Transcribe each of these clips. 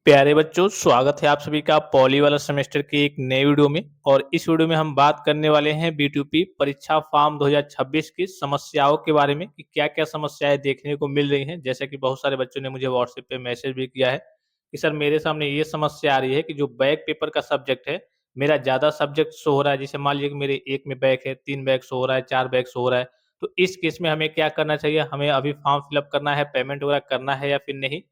प्यारे बच्चों, स्वागत है आप सभी का पॉली वाला सेमेस्टर की एक नई वीडियो में। और इस वीडियो में हम बात करने वाले हैं B2P परीक्षा फॉर्म 2026 की समस्याओं के बारे में कि क्या-क्या समस्याएं देखने को मिल रही हैं। जैसे कि बहुत सारे बच्चों ने मुझे व्हाट्सएप पे मैसेज भी किया है कि सर मेरे सामने ये समस्या आ रही है कि जो बैक पेपर का सब्जेक्ट है, मेरा ज़्यादा सब्जेक्ट शो हो रहा है। जैसे मान लीजिए कि मेरे 1 में बैक है, 3 बैक शो हो रहा है, 4 बैक शो हो रहा है। तो इस केस में हमें क्या करना चाहिए? हमें अभी फॉर्म फिल करना है, पेमेंट वगैरह करना है या फिर नहीं?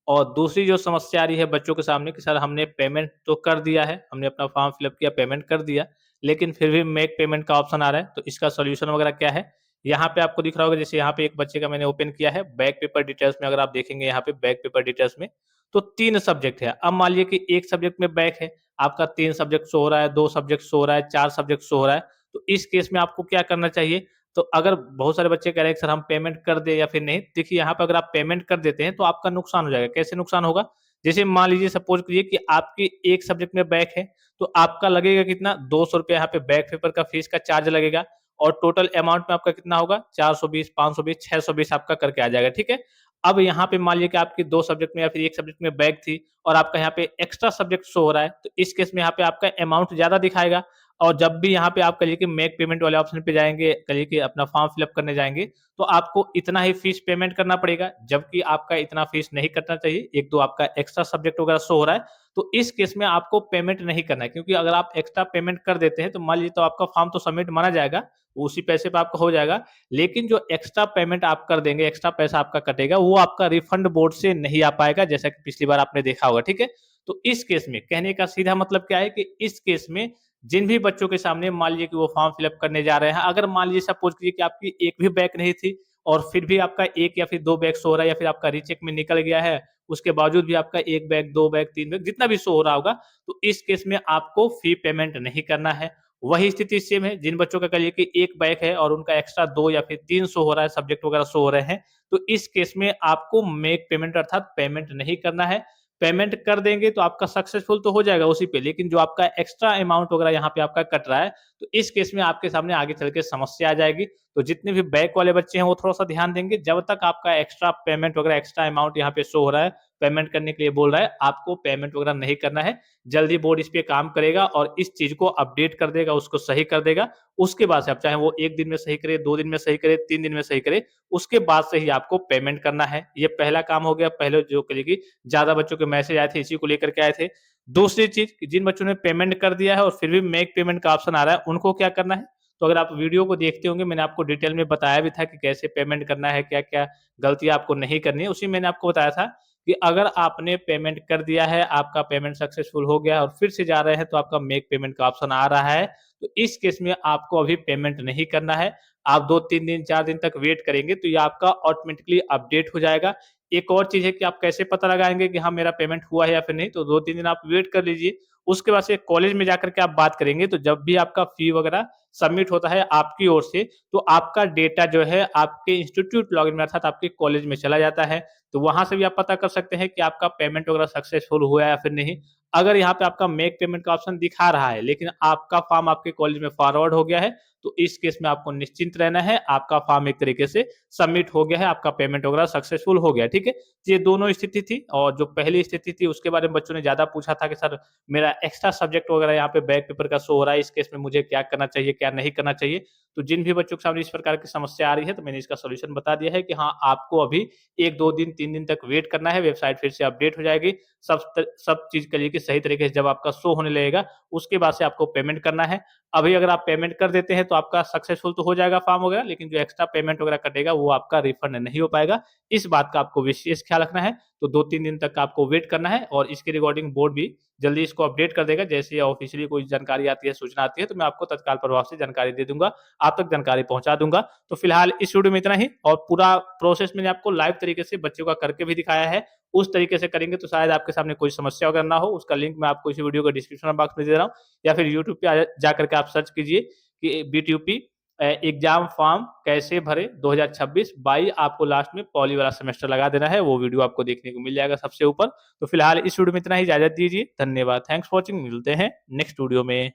और दूसरी जो समस्या आ रही है बच्चों के सामने कि सर हमने पेमेंट तो कर दिया है, हमने अपना फॉर्म फिल किया, पेमेंट कर दिया, लेकिन फिर भी मेक पेमेंट का ऑप्शन आ रहा है, तो इसका सॉल्यूशन वगैरह क्या है? यहाँ पे आपको दिख रहा होगा, जैसे यहाँ पे एक बच्चे का मैंने ओपन किया है, बैक पेपर डिटेल्स में अगर आप देखेंगे यहाँ पे बैक पेपर डिटेल्स में, तो 3 सब्जेक्ट है। अब मान लीजिए कि 1 सब्जेक्ट में बैक है, आपका 3 सब्जेक्ट शो हो रहा है, 2 सब्जेक्ट शो हो रहा है, 4 सब्जेक्ट शो हो रहा है, तो इस केस में आपको क्या करना चाहिए? तो अगर बहुत सारे बच्चे कह रहे हैं कि सर हम पेमेंट कर दें या फिर नहीं, देखिए यहाँ पे अगर आप पेमेंट कर देते हैं तो आपका नुकसान हो जाएगा। कैसे नुकसान होगा? जैसे मान लीजिए सपोज़ करिए कि आपके एक सब्जेक्ट में बैक है, तो आपका लगेगा कितना? ₹200 यहाँ पे बैक पेपर का फीस का चार्ज लगेगा और टोटल अमाउंट में आपका कितना होगा? 420, 520, 620 आपका करके आ जाएगा, ठीक है? अब यहाँ पे मान लीजिए कि आपकी 2 सब्जेक्ट में या फिर 1 सब्जेक्ट में बैक थी और आपका यहाँ पे एक्स्ट्रा सब्जेक्ट शो हो रहा है, तो इस केस में यहाँ पे आपका अमाउंट ज़्यादा दिखाएगा। और जब भी यहाँ पे आप कहिए कि मेक पेमेंट वाले ऑप्शन पे जाएँगे, कहिए कि अपना फॉर्म फिल अप करने जाएँगे, तो आपको इतना ही फीस पेमेंट करना पड़ेगा, जबकि आपका इतना फीस नहीं कटना चाहिए। एक तो आपका एक्स्ट्रा सब्जेक्ट वगैरह शो हो रहा है, तो इस केस में आपको पेमेंट नहीं करना है, क्योंकि अगर आप एक्स्ट्रा पेमेंट कर देते हैं, तो मान लीजिए तो आपका फॉर्म तो सबमिट माना जाएगा, उसी पैसे पे आपका हो जाएगा, लेकिन जो एक्स्ट्रा पेमेंट आप कर देंगे, एक्स्ट्रा पैसा आपका कटेगा, वो आपका रिफंड बोर्ड से नहीं आ पाएगा, जैसा कि पिछली बार आपने देखा होगा, ठीक है? तो इस केस में कहने का सीधा मतलब क्या है कि इस केस में जिन भी बच्चों के सामने मान लीजिए कि वो फॉर्म फिल अप करने जा रहे हैं, अगर मान लीजिए सपोज़ कीजिए कि आपकी एक भी बैक नहीं थी और फिर भी आपका 1 या फिर 2 बैक शो हो रहा है या फिर आपका रीचेक में निकल गया है, उसके बावजूद भी आपका 1 बैक, 2 बैक, 3 बैक जितना भी शो हो रहा होगा, तो इस केस में आपको फ़ी पेमेंट नहीं करना है। वही स्थिति सेम है जिन बच्चों का कहिए कि 1 बैक है और उनका एक्स्ट्रा 2 या फिर 3 शो हो रहा है, सब्जेक्ट वगैरह शो हो रहे हैं, तो इस केस में आपको मेक पेमेंट अर्थात पेमेंट नहीं करना है। पेमेंट कर देंगे तो आपका सक्सेसफुल तो हो जाएगा उसी पे, लेकिन जो आपका एक्स्ट्रा अमाउंट वगैरह यहाँ पे आपका कट रहा है, तो इस केस में आपके सामने आगे चल के समस्या आ जाएगी। तो जितने भी बैक वाले बच्चे हैं वो थोड़ा-सा ध्यान देंगे, जब तक आपका एक्स्ट्रा पेमेंट वगैरह एक्स्ट्रा अमाउंट यहाँ पे शो हो रहा है, पेमेंट करने के लिए बोल रहा है, आपको पेमेंट वगैरह नहीं करना है। जल्दी बोर्ड इस पे काम करेगा और इस चीज़ को अपडेट कर देगा, उसको सही कर देगा। उसके बाद से आप चाहे वो 1 दिन में सही करे, 2 दिन में सही करे, 3 दिन में सही करे, उसके बाद से ही आपको पेमेंट करना है। ये पहला काम हो गया, पहले जो करिए कि ज़्यादा बच्चों के मैसेज आए थे, इसी को लेकर के आए थे। दूसरी चीज़ कि जिन बच्चों ने पेमेंट कर दिया है और फिर भी मेक पेमेंट का ऑप्शन आ रहा है, उनको क्या करना है? तो अगर आप वीडियो को देखते होंगे, मैंने आपको डिटेल में बताया भी था कि कैसे पेमेंट करना है, क्या-क्या गलतियाँ आपको नहीं करनी है। उसी में मैंने आपको बताया था कि अगर आपने पेमेंट कर दिया है, आपका पेमेंट सक्सेसफुल हो गया और फिर से जा रहे हैं, तो आपका मेक पेमेंट का ऑप्शन आ रहा है, तो इस केस में आपको अभी पेमेंट नहीं करना है। आप 2-3 दिन, 4 दिन तक वेट करेंगे, तो ये आपका ऑटोमेटिकली अपडेट हो जाएगा। एक और चीज़ है कि आप कैसे पता लगाएँगे कि हाँ, मेरा पेमेंट हुआ है या फिर नहीं, तो 2-3 दिन आप वेट कर लीजिए। उसके बाद से कॉलेज में जाकर के आप बात करेंगे, तो जब भी आपका फ़ी वगैरह सबमिट होता है आपकी ओर से, तो आपका डेटा जो है आपके इंस्टीट्यूट लॉगिन में अर्थात आपके कॉलेज में चला जाता है। तो वहाँ से भी आप पता कर सकते हैं कि आपका पेमेंट वगैरह सक्सेसफुल हुआ है या फिर नहीं। अगर यहाँ पे आपका मेक पेमेंट का ऑप्शन दिखा रहा है, लेकिन आपका फॉर्म आपके कॉलेज में फॉरवर्ड हो गया है, तो इस केस में आपको निश्चिंत रहना है, आपका फॉर्म एक तरीके से सबमिट हो गया है, आपका पेमेंट वगैरह सक्सेसफुल हो गया है, ठीक है? ये दोनों स्थिति थी और जो पहली स्थिति थी उसके बारे में बच्चों ने ज़्यादा पूछा था कि सर मेरा एक्स्ट्रा सब्जेक्ट वगैरह यहाँ पे बैक पेपर का शो हो रहा है, इस केस में मुझे क्या करना चाहिए, क्या नहीं करना चाहिए? तो जिन भी बच्चों के सामने इस प्रकार की समस्या आ रही है, तो मैंने इसका सॉल्यूशन बता दिया है कि हाँ, आपको अभी 1-2 दिन, 3 दिन तक वेट करना है, वेबसाइट फिर से अपडेट हो जाएगी। सब चीज़ करिए कि सही तरीके से जब आपका शो होने लगेगा, उसके बाद से आपको पेमेंट करना है। अभी अगर आप पेमेंट कर देते हैं, तो आपका सक्सेसफुल तो हो जाएगा फॉर्म वगैरह, लेकिन जो एक्स्ट्रा पेमेंट वगैरह कटेगा, वो आपका रिफंड नहीं हो पाएगा। इस बात का आपको विशेष ख्याल रखना है। तो 2-3 दिन तक आपको वेट करना है और इसके रिगार्डिंग बोर्ड भी जल्दी इसको अपडेट कर देगा। जैसे ही ऑफ़िशियली कोई जानकारी आती है, सूचना आती है, तो मैं आपको तत्काल प्रभाव से जानकारी दे दूँगा, आप तक जानकारी पहुँचा दूँगा। तो फिलहाल इस वीडियो में इतना ही और पूरा प्रोसेस मैंने आपको लाइव तरीके से बच्चों का करके भी दिखाया है। उस तरीके से करेंगे तो शायद आपके सामने कोई समस्या अगर ना हो, उसका लिंक मैं आपको इसी वीडियो के डिस्क्रिप्शन बॉक्स में दे रहा हूँ या फिर यूट्यूब पे जाकर के आप सर्च कीजिए कि बीटीयूपी एग्ज़ाम फॉर्म कैसे भरें 2026 बाई आपको लास्ट में पॉली वाला सेमेस्टर लगा देना है, वो वीडियो आपको देखने को मिल जाएगा सबसे ऊपर। तो फिलहाल इस वीडियो में इतना ही, इजाज़त दीजिए। धन्यवाद। थैंक्स फॉर वॉचिंग, मिलते हैं नेक्स्ट वीडियो में।